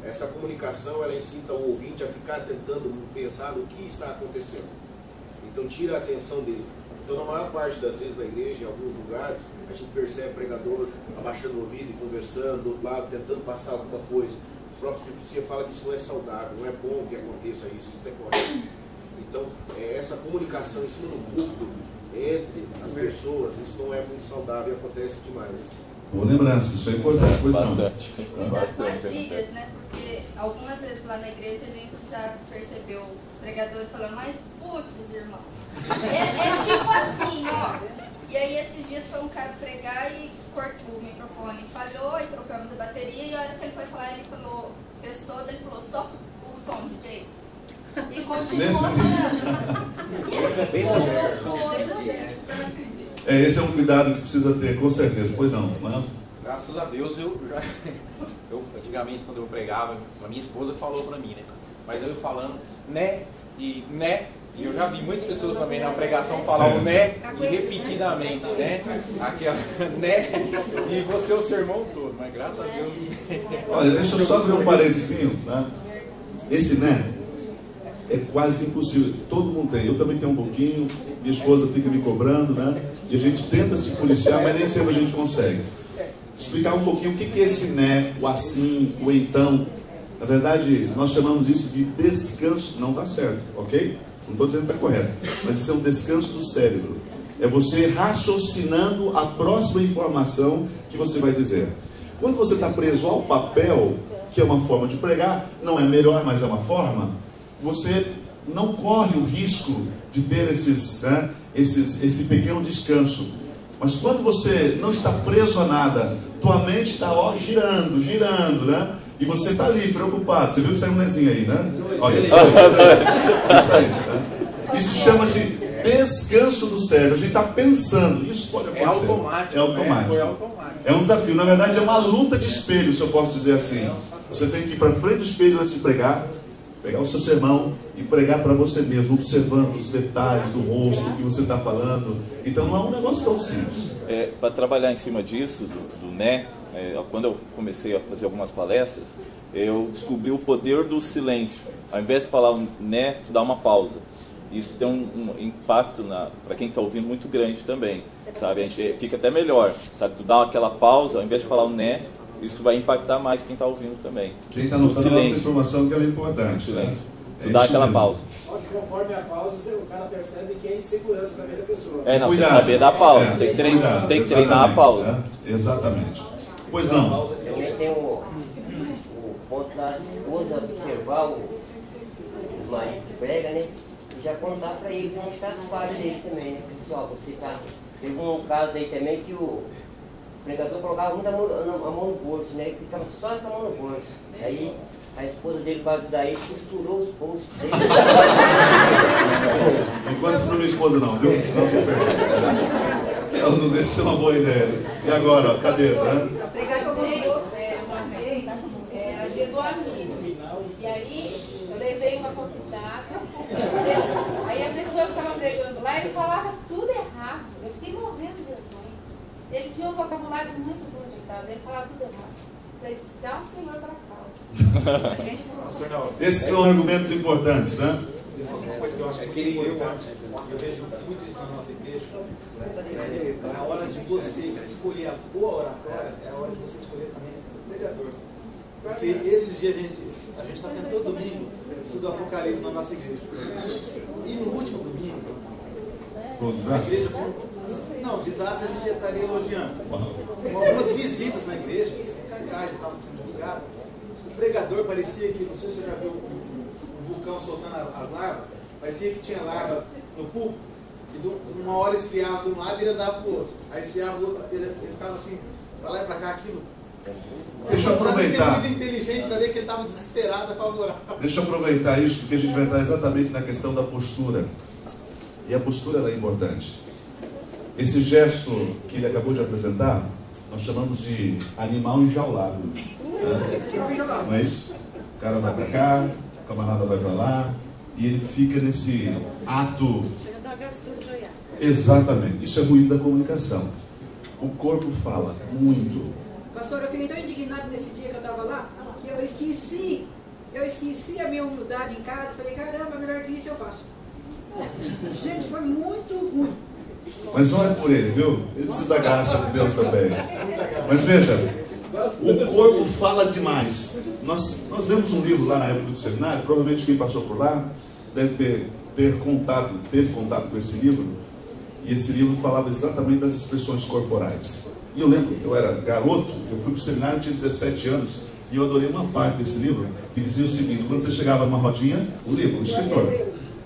Essa comunicação, ela incita o ouvinte a ficar tentando pensar no que está acontecendo. Então tira a atenção dele. Então na maior parte das vezes na igreja, em alguns lugares, a gente percebe o pregador abaixando o ouvido e conversando do outro lado, tentando passar alguma coisa. O próprio Espírito fala que isso não é saudável, não é bom que aconteça isso é correto. Então essa comunicação em cima do púlpito entre as pessoas, isso não é muito saudável e acontece demais. Boa lembrança, isso é importante, pois não. Muitas armadilhas, né? Porque algumas vezes lá na igreja a gente já percebeu pregadores falando, mas putz, irmão. É tipo assim, ó. E aí esses dias foi um cara pregar e cortou o microfone, falhou e trocamos a bateria, e a hora que ele foi falar, ele falou, testou, ele falou, só o som, DJ. E continuou falando. Esse é bem moderno. Esse é um cuidado que precisa ter, com certeza. Pois não, não? Graças a Deus, eu antigamente, quando eu pregava, a minha esposa falou para mim, né? Mas eu falando, né, e eu já vi muitas pessoas também na pregação falar o né, e repetidamente, né? Aquela, né, e você o sermão todo, mas graças a Deus. Olha, deixa eu só abrir um parentezinho, tá? Esse né é quase impossível. Todo mundo tem. Eu também tenho um pouquinho. Minha esposa fica me cobrando, né? E a gente tenta se policiar, mas nem sempre a gente consegue. Explicar um pouquinho o que é esse né, o assim, o então. Na verdade, nós chamamos isso de descanso. Não está certo, ok? Não estou dizendo que está correto. Mas isso é um descanso do cérebro. É você raciocinando a próxima informação que você vai dizer. Quando você está preso ao papel, que é uma forma de pregar, não é melhor, mas é uma forma, você não corre o risco de ter esse pequeno descanso. Mas quando você não está preso a nada, tua mente está girando, né? E você está ali, preocupado. Você viu que saiu um nezinho aí, né? Olha, isso aí, né? Isso chama-se descanso do cérebro. A gente está pensando. Isso pode acontecer. É automático. É automático. Foi automático. É um desafio. Na verdade, é uma luta de espelho, se eu posso dizer assim. Você tem que ir para frente do espelho antes de pregar, pegar o seu sermão e pregar para você mesmo, observando os detalhes do rosto, o que você está falando. Então não é um negócio tão simples. Para trabalhar em cima disso, do né, quando eu comecei a fazer algumas palestras, eu descobri o poder do silêncio. Ao invés de falar um né, tu dá uma pausa. Isso tem um impacto para quem está ouvindo muito grande também, sabe? A gente fica até melhor, sabe? Tu dá aquela pausa, ao invés de falar um né, isso vai impactar mais quem está ouvindo também. Quem está notando essa informação que ela é importante. Né? Tu dá aquela pausa. Só que conforme a pausa, o cara percebe que é insegurança da vida da pessoa. Não, tem que saber dar pausa, tem que treinar a pausa. Exatamente. Pois não. Também tem o ponto da esposa observar o marido que prega, né? E já contar para ele onde está as falhas dele também, né? Pessoal, você tá. Teve um caso aí também que o pregador colocava muito a mão no bolso, né? Ele ficava só com a mão no bolso. Aí a esposa dele quase daí costurou os bolsos dele. Não conta isso para minha esposa não, viu? Senão eu perco. Ela não deixa ser uma boa ideia. E agora, ó, cadê? Pregar com a mão no bolso. Uma vez, era dia do amigo. E aí eu levei uma convidada. Aí a pessoa que estava pregando lá, ele falava tudo errado. Eu fiquei morrendo de vergonha. Ele tinha um vocabulário muito bonito, ele falava tudo errado. Eu falei, dá o Senhor para cá. Esses são argumentos importantes, né? Uma coisa que eu acho que eu vejo muito isso na nossa igreja, na hora de você escolher a boa oratória, é a hora de você escolher também o pregador. Porque esses dias a gente está tendo todo domingo estudo Apocalipse na nossa igreja. E no último domingo, a igreja, não, desastre a gente estaria elogiando. Com algumas visitas na igreja, locais estavam sendo divulgados, o pregador parecia que, não sei se você já viu um vulcão soltando as larvas, parecia que tinha larva no púlpito, e uma hora esfriava de um lado e ele andava para o outro. Aí esfriava do outro, ele ficava assim, para lá e para cá, aquilo Deixa eu aproveitar. Você é muito inteligente para ver que ele estava desesperado, apavorado. Deixa eu aproveitar isso, porque a gente vai entrar exatamente na questão da postura. E a postura ela é importante. Esse gesto que ele acabou de apresentar, nós chamamos de animal enjaulado. Né? Não é isso? O cara vai para cá, o camarada vai para lá, e ele fica nesse ato. Exatamente. Isso é ruído da comunicação. O corpo fala muito. Pastor, eu fiquei tão indignado nesse dia que eu estava lá, que eu esqueci a minha humildade em casa. Falei, caramba, melhor que isso eu faço. Gente, foi muito ruim. Mas olha por ele, viu? Ele precisa da graça de Deus também. Mas veja, o corpo fala demais. Nós lemos um livro lá na época do seminário, provavelmente quem passou por lá deve teve contato com esse livro. E esse livro falava exatamente das expressões corporais. E eu lembro, eu era garoto, eu fui para o seminário, eu tinha 17 anos, e eu adorei uma parte desse livro, que dizia o seguinte: quando você chegava numa rodinha, o livro, o escritor,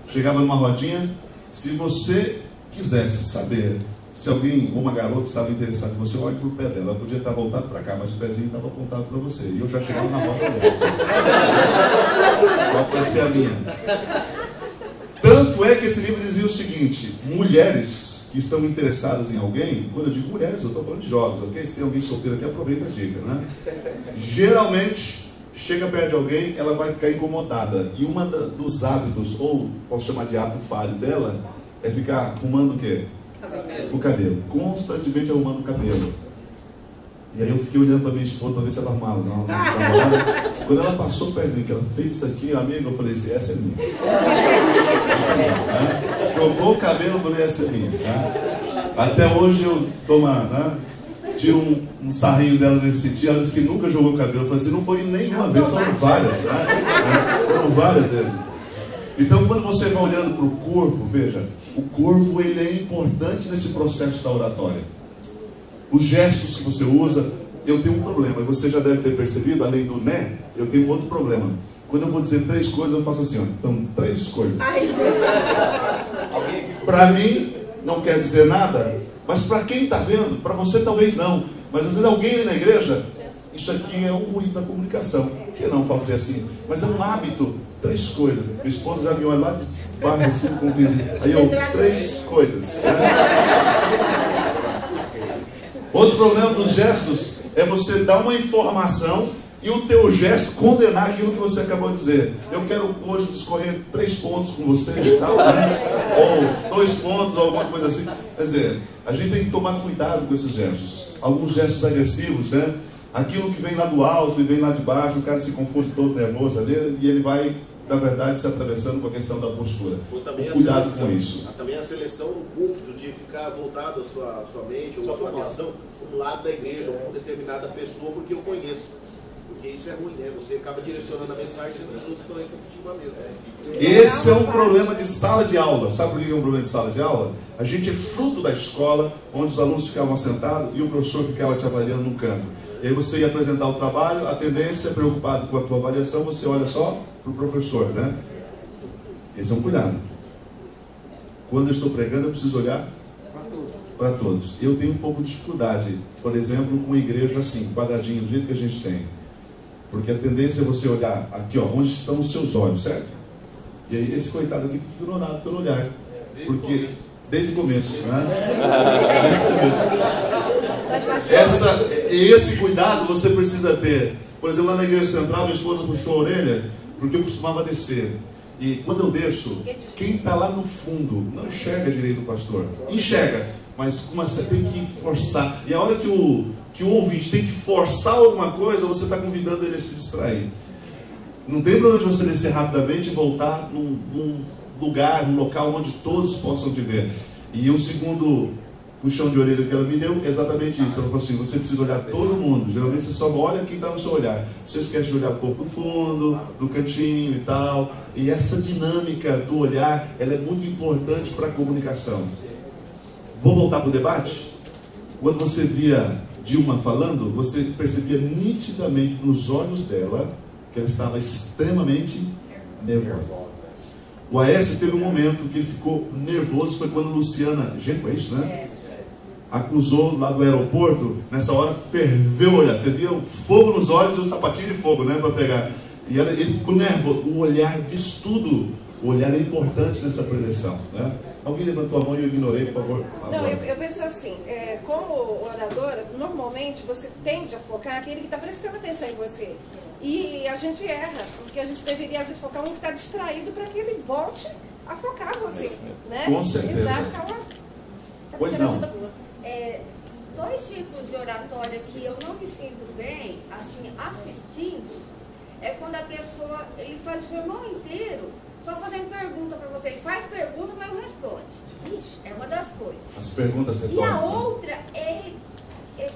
chegava numa rodinha, se você quisesse saber se alguém, ou uma garota, estava interessada em você, olha para o pé dela. Ela podia estar voltado para cá, mas o pezinho estava apontado para você. E eu já chegava na roda dela. Qual vai ser a minha? Tanto é que esse livro dizia o seguinte: mulheres que estão interessadas em alguém, quando eu digo mulheres, eu estou falando de jovens, ok? Se tem alguém solteiro aqui, aproveita a dica, né? Geralmente, chega perto de alguém, ela vai ficar incomodada. E uma dos hábitos, ou posso chamar de ato falho dela, é ficar arrumando o quê? O cabelo. Constantemente arrumando o cabelo. E aí eu fiquei olhando para minha esposa para ver se ela arrumava. Não arrumava. Quando ela passou perto de mim, que ela fez isso aqui, amiga, eu falei assim, essa é minha. Essa é minha, né? Jogou o cabelo, eu falei, essa é minha. Né? Até hoje eu tiro um sarrinho dela nesse sentido. Ela disse que nunca jogou o cabelo. Eu falei assim, não foi nenhuma vez, foram várias. Né? Foram várias vezes. Então, quando você vai olhando para o corpo, veja, o corpo ele é importante nesse processo da oratória. Os gestos que você usa, eu tenho um problema, e você já deve ter percebido, além do né, eu tenho outro problema. Quando eu vou dizer 3 coisas, eu faço assim, ó, então 3 coisas. Para mim, não quer dizer nada, mas para quem está vendo, para você talvez não. Mas às vezes alguém ali na igreja, isso aqui é um ruído da comunicação. Por que não fazer assim? Mas é um hábito. 3 coisas. Minha esposa já me olha lá de barra assim, com o vídeo. Aí eu, 3 coisas. Outro problema dos gestos é você dar uma informação e o teu gesto condenar aquilo que você acabou de dizer. Eu quero hoje discorrer 3 pontos com você e tal, né? Ou 2 pontos, ou alguma coisa assim. Quer dizer, a gente tem que tomar cuidado com esses gestos. Alguns gestos agressivos, né? Aquilo que vem lá do alto e vem lá de baixo, o cara se confunde todo nervoso ali e ele vai, na verdade, se atravessando com a questão da postura. Cuidado com isso. Também a seleção no púlpito de ficar voltado a sua mente ou a sua atenção para um lado da igreja ou para uma determinada pessoa, porque eu conheço. Porque isso é ruim, né? Você acaba direcionando a mensagem e os outros estão aí por cima mesmo. Esse é um problema de sala de aula. Sabe por que é um problema de sala de aula? A gente é fruto da escola, onde os alunos ficavam sentados e o professor ficava te avaliando no canto. E aí você ia apresentar o trabalho, a tendência, preocupado com a tua avaliação, você olha só para o professor, né? Esse é um cuidado. Quando eu estou pregando, eu preciso olhar para todos. Eu tenho um pouco de dificuldade, por exemplo, com uma igreja assim, quadradinho, do jeito que a gente tem. Porque a tendência é você olhar aqui, ó, onde estão os seus olhos, certo? E aí esse coitado aqui fica ignorado pelo olhar. Porque, desde o começo, né? Desde o começo. Esse cuidado você precisa ter. Por exemplo, lá na igreja central, minha esposa puxou a orelha, porque eu costumava descer. E quando eu desço, quem está lá no fundo não enxerga direito o pastor. Enxerga, mas você tem que forçar. E a hora que o ouvinte tem que forçar alguma coisa, você está convidando ele a se distrair. Não tem problema de você descer rapidamente e voltar num lugar, num local onde todos possam te ver. E o segundo puxão de orelha que ela me deu é exatamente isso. Ela falou assim, você precisa olhar todo mundo. Geralmente você só olha quem está no seu olhar. Você esquece de olhar um pouco do fundo, do cantinho e tal. E essa dinâmica do olhar, ela é muito importante para a comunicação. Vou voltar para o debate? Quando você via Dilma falando, você percebia nitidamente nos olhos dela que ela estava extremamente nervosa. O Aécio teve um momento que ele ficou nervoso, foi quando Luciana, Genco, é isso, né? acusou lá do aeroporto, nessa hora ferveu o olhar. Você via o fogo nos olhos e o sapatinho de fogo, né, para pegar. E ele ficou nervoso. O olhar diz tudo. O olhar é importante nessa preleção, né? Alguém levantou a mão e eu ignorei, por favor. Não, eu penso assim, como oradora, normalmente você tende a focar aquele que está prestando atenção em você. E a gente erra, porque a gente deveria às vezes focar um que está distraído para que ele volte a focar você. Né? Com certeza. Pois não. Dois tipos de oratória que eu não me sinto bem, assim, assistindo, é quando a pessoa, ele faz o sermão inteiro só fazendo pergunta para você. Ele faz pergunta, mas não responde. Ixi, é uma das coisas. As perguntas você E a outra é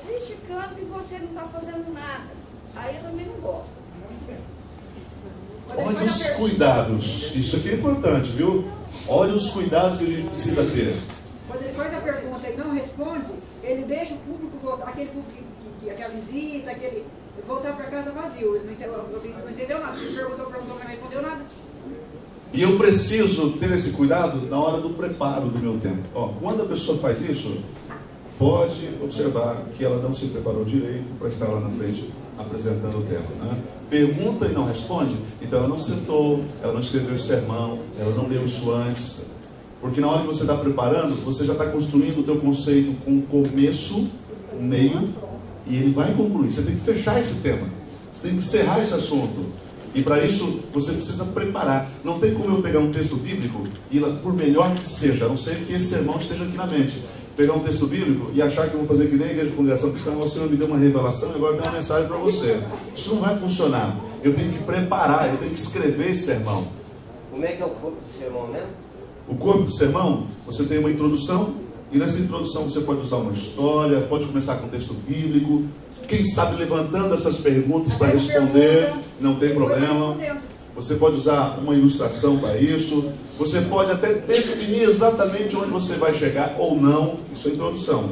criticando que você não está fazendo nada. Aí eu também não gosto. Olha os cuidados. Isso aqui é importante, viu? Olha os cuidados que a gente precisa ter. Quando ele faz a pergunta e não responde, ele deixa o público voltar, aquele público aquela visita, voltar para casa vazio. Ele não entendeu nada. Ele perguntou, mas não respondeu nada. E eu preciso ter esse cuidado na hora do preparo do meu tempo. Quando a pessoa faz isso, pode observar que ela não se preparou direito para estar lá na frente apresentando o tema, né? Pergunta e não responde, então ela não sentou, ela não escreveu o sermão, ela não leu isso antes. Porque na hora que você está preparando, você já está construindo o teu conceito com um começo, um meio, e ele vai concluir. Você tem que fechar esse tema, você tem que encerrar esse assunto. E para isso, você precisa preparar. Não tem como eu pegar um texto bíblico, e por melhor que seja, a não ser que esse sermão esteja aqui na mente, pegar um texto bíblico e achar que eu vou fazer que nem a igreja de congregação cristã, o Senhor me deu uma revelação e agora deu uma mensagem para você. Isso não vai funcionar. Eu tenho que preparar, eu tenho que escrever esse sermão. Como é que é o corpo do sermão mesmo? O corpo do sermão, você tem uma introdução, e nessa introdução você pode usar uma história, pode começar com um texto bíblico, quem sabe levantando essas perguntas para responder, não tem problema. Você pode usar uma ilustração para isso, você pode até definir exatamente onde você vai chegar ou não, isso é a introdução.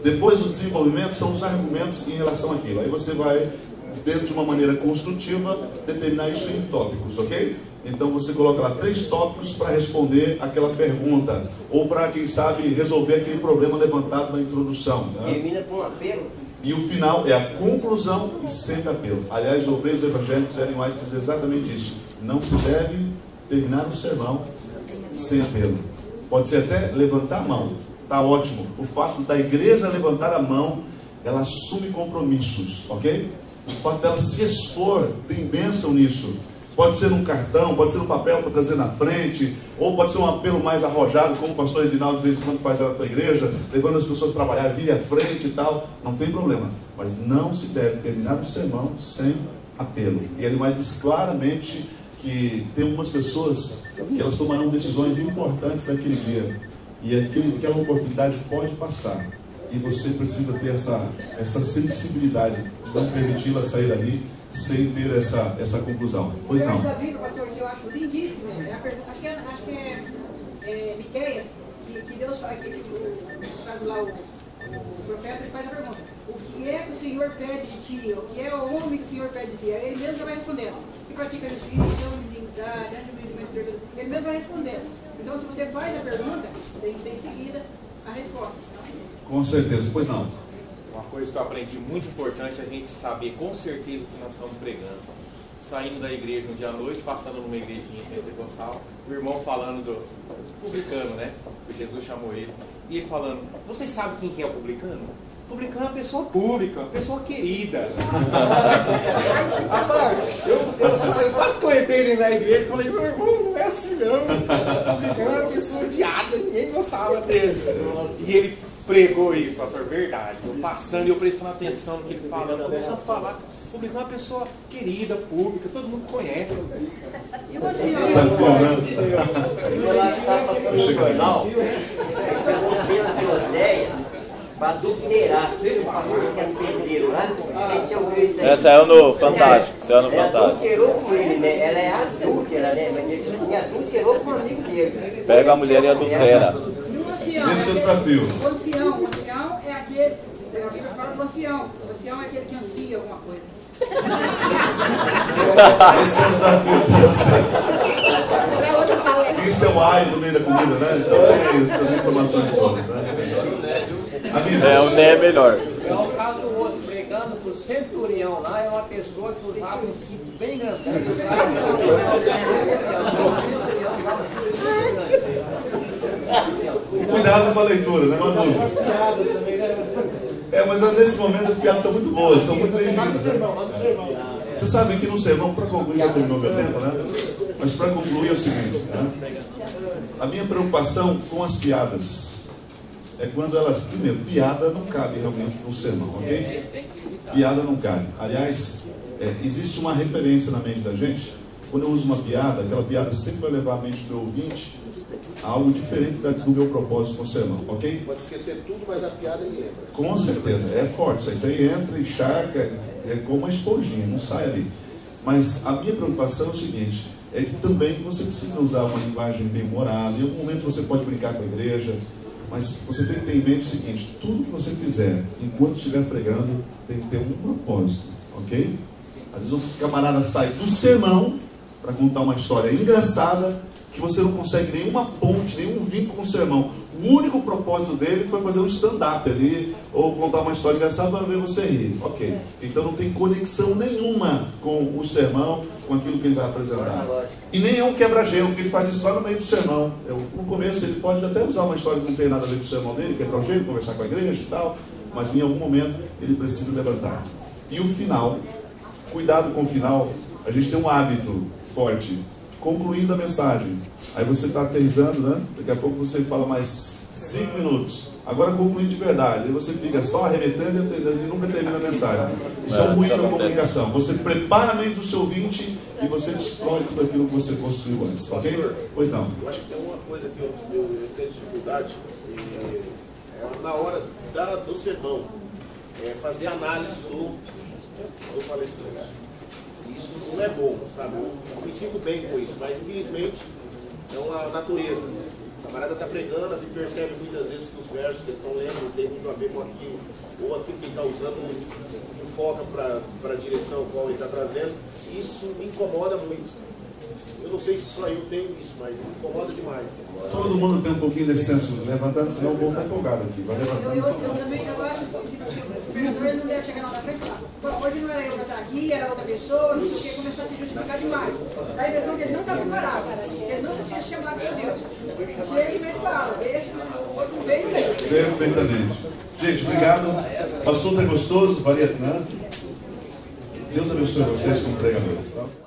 Depois o desenvolvimento são os argumentos em relação àquilo. Aí você vai, dentro de uma maneira construtiva, determinar isso em tópicos, ok? Então você coloca lá 3 tópicos para responder aquela pergunta, ou para, quem sabe, resolver aquele problema levantado na introdução, né? Termina com um apelo. E o final é a conclusão e sempre apelo. Aliás, os obreiros evangélicos Ellen White diz exatamente isso. Não se deve terminar o sermão sem apelo. Pode ser até levantar a mão. Está ótimo. O fato da igreja levantar a mão, ela assume compromissos, ok? O fato dela se expor, tem bênção nisso. Pode ser num cartão, pode ser num papel para trazer na frente, ou pode ser um apelo mais arrojado, como o pastor Edinaldo de vez em quando faz lá na tua igreja, levando as pessoas a trabalhar, vir à frente e tal, não tem problema. Mas não se deve terminar o sermão sem apelo. E ele vai diz claramente que tem algumas pessoas que elas tomarão decisões importantes naquele dia, e aquela oportunidade pode passar. E você precisa ter essa sensibilidade de não permiti-la sair dali sem ter essa conclusão. Pois não. Essa Bíblia, pastor, que eu acho lindíssima, acho que é Miqueias, que Deus faz, faz lá o profeta, ele faz a pergunta: o que é que o Senhor pede de ti? O que é o homem que o Senhor pede de ti? Aí ele mesmo já vai respondendo: que pratica justiça, dignidade, serviço. Ele mesmo vai respondendo. Então, se você faz a pergunta, tem em seguida a resposta. Com certeza, pois não. Uma coisa que eu aprendi muito importante é a gente saber com certeza o que nós estamos pregando. Saindo da igreja um dia à noite, passando numa igrejinha pentecostal, o irmão falando do publicano, né? Que Jesus chamou ele. E ele falando: vocês sabem quem que é o publicano? O publicano é uma pessoa pública, uma pessoa querida. Rapaz, eu quase que eu entrei dentro da igreja e falei: meu irmão, não é assim não. O publicano é uma pessoa odiada, ninguém gostava dele. E ele pregou isso, pastor, verdade. Eu passando e eu prestando atenção no que ele falando, começando a falar. O público é uma pessoa querida, pública, todo mundo conhece. E você? Eu lá estava passando no jornal, de Oséias, para adulterar. O pastor que é pedreiro lá, esse eu vi isso aí. Essa é no Fantástico. Ela adulterou com ele, né? Ela é adúltera, né? Mas ele assim, adulterou com um amigo dele. Pega a mulher e adultera. Esse é o desafio. O ancião é aquele, a Bíblia fala do ancião. O ancião é aquele que ansia alguma coisa. Esse é o desafio. Cristo é o ai no meio da comida, né? Então tem essas informações todas, né? O né é melhor. É o caso do outro, pregando pro centurião lá, é uma pessoa que usava um cinto bem grande. Cuidado com a leitura, né, Manu? Mas nesse momento as piadas são muito boas, são muito bem-vindas. Você sabe que no sermão, para concluir, já terminou meu tempo, né? Mas para concluir é o seguinte, né? A minha preocupação com as piadas é quando elas, primeiro, piada não cabe realmente no sermão, ok? Piada não cabe. Aliás, existe uma referência na mente da gente. Quando eu uso uma piada, aquela piada sempre vai levar a mente do ouvinte a algo diferente do meu propósito com o sermão, ok? Pode esquecer tudo, mas a piada ele entra. Com certeza, é forte. Isso aí entra, encharca, é como uma esponjinha, não sai ali. Mas a minha preocupação é o seguinte, é que também você precisa usar uma linguagem bem humorada. Em algum momento você pode brincar com a igreja, mas você tem que ter em mente o seguinte, tudo que você fizer, enquanto estiver pregando, tem que ter um propósito, ok? Às vezes o camarada sai do sermão para contar uma história engraçada, que você não consegue nenhuma ponte, nenhum vínculo com o sermão. O único propósito dele foi fazer um stand-up ali, ou contar uma história engraçada para ver você rir. Ok. Então não tem conexão nenhuma com o sermão, com aquilo que ele vai apresentar. E nem é um quebra-gelo, porque ele faz isso lá no meio do sermão. No começo ele pode até usar uma história que não tem nada a ver com o sermão dele, quebrar o gelo, conversar com a igreja e tal, mas em algum momento ele precisa levantar. E o final, cuidado com o final, a gente tem um hábito forte. Concluindo a mensagem, aí você está aterrissando, né? Daqui a pouco você fala mais 5 minutos. Agora concluindo de verdade, aí você fica só arremetendo e nunca termina a mensagem. Isso é ruim na comunicação. Você prepara a mente do seu ouvinte e você destrói tudo aquilo que você construiu antes, ok? Pois não. Eu acho que tem uma coisa que eu tenho dificuldade, na hora do sermão, fazer análise do palestrante. Isso não é bom, sabe? Eu me sinto bem com isso, mas infelizmente é uma natureza. A camarada está pregando, assim, percebe muitas vezes que os versos que ele está lendo não tem muito a ver com aquilo, ou aquilo que ele está usando não foca para a direção qual ele está trazendo. Isso me incomoda muito. Eu não sei se só eu tenho isso, mas me incomoda demais. Todo mundo tem um pouquinho desse senso levantando, senão o bom está empolgado aqui. Vai levantando. Eu também acho que o vereador não deve chegar lá na frente e falar, hoje não era eu que estar aqui, era outra pessoa, não sei o que, começar a se justificar demais. Dá a impressão que ele não está preparado, ele não se sente chamado por Deus. Chega e mesmo fala, deixa, o outro veio mesmo. Perfeitamente. Gente, obrigado. O assunto é gostoso, valia tanto. Deus abençoe vocês como pregadores. Tá?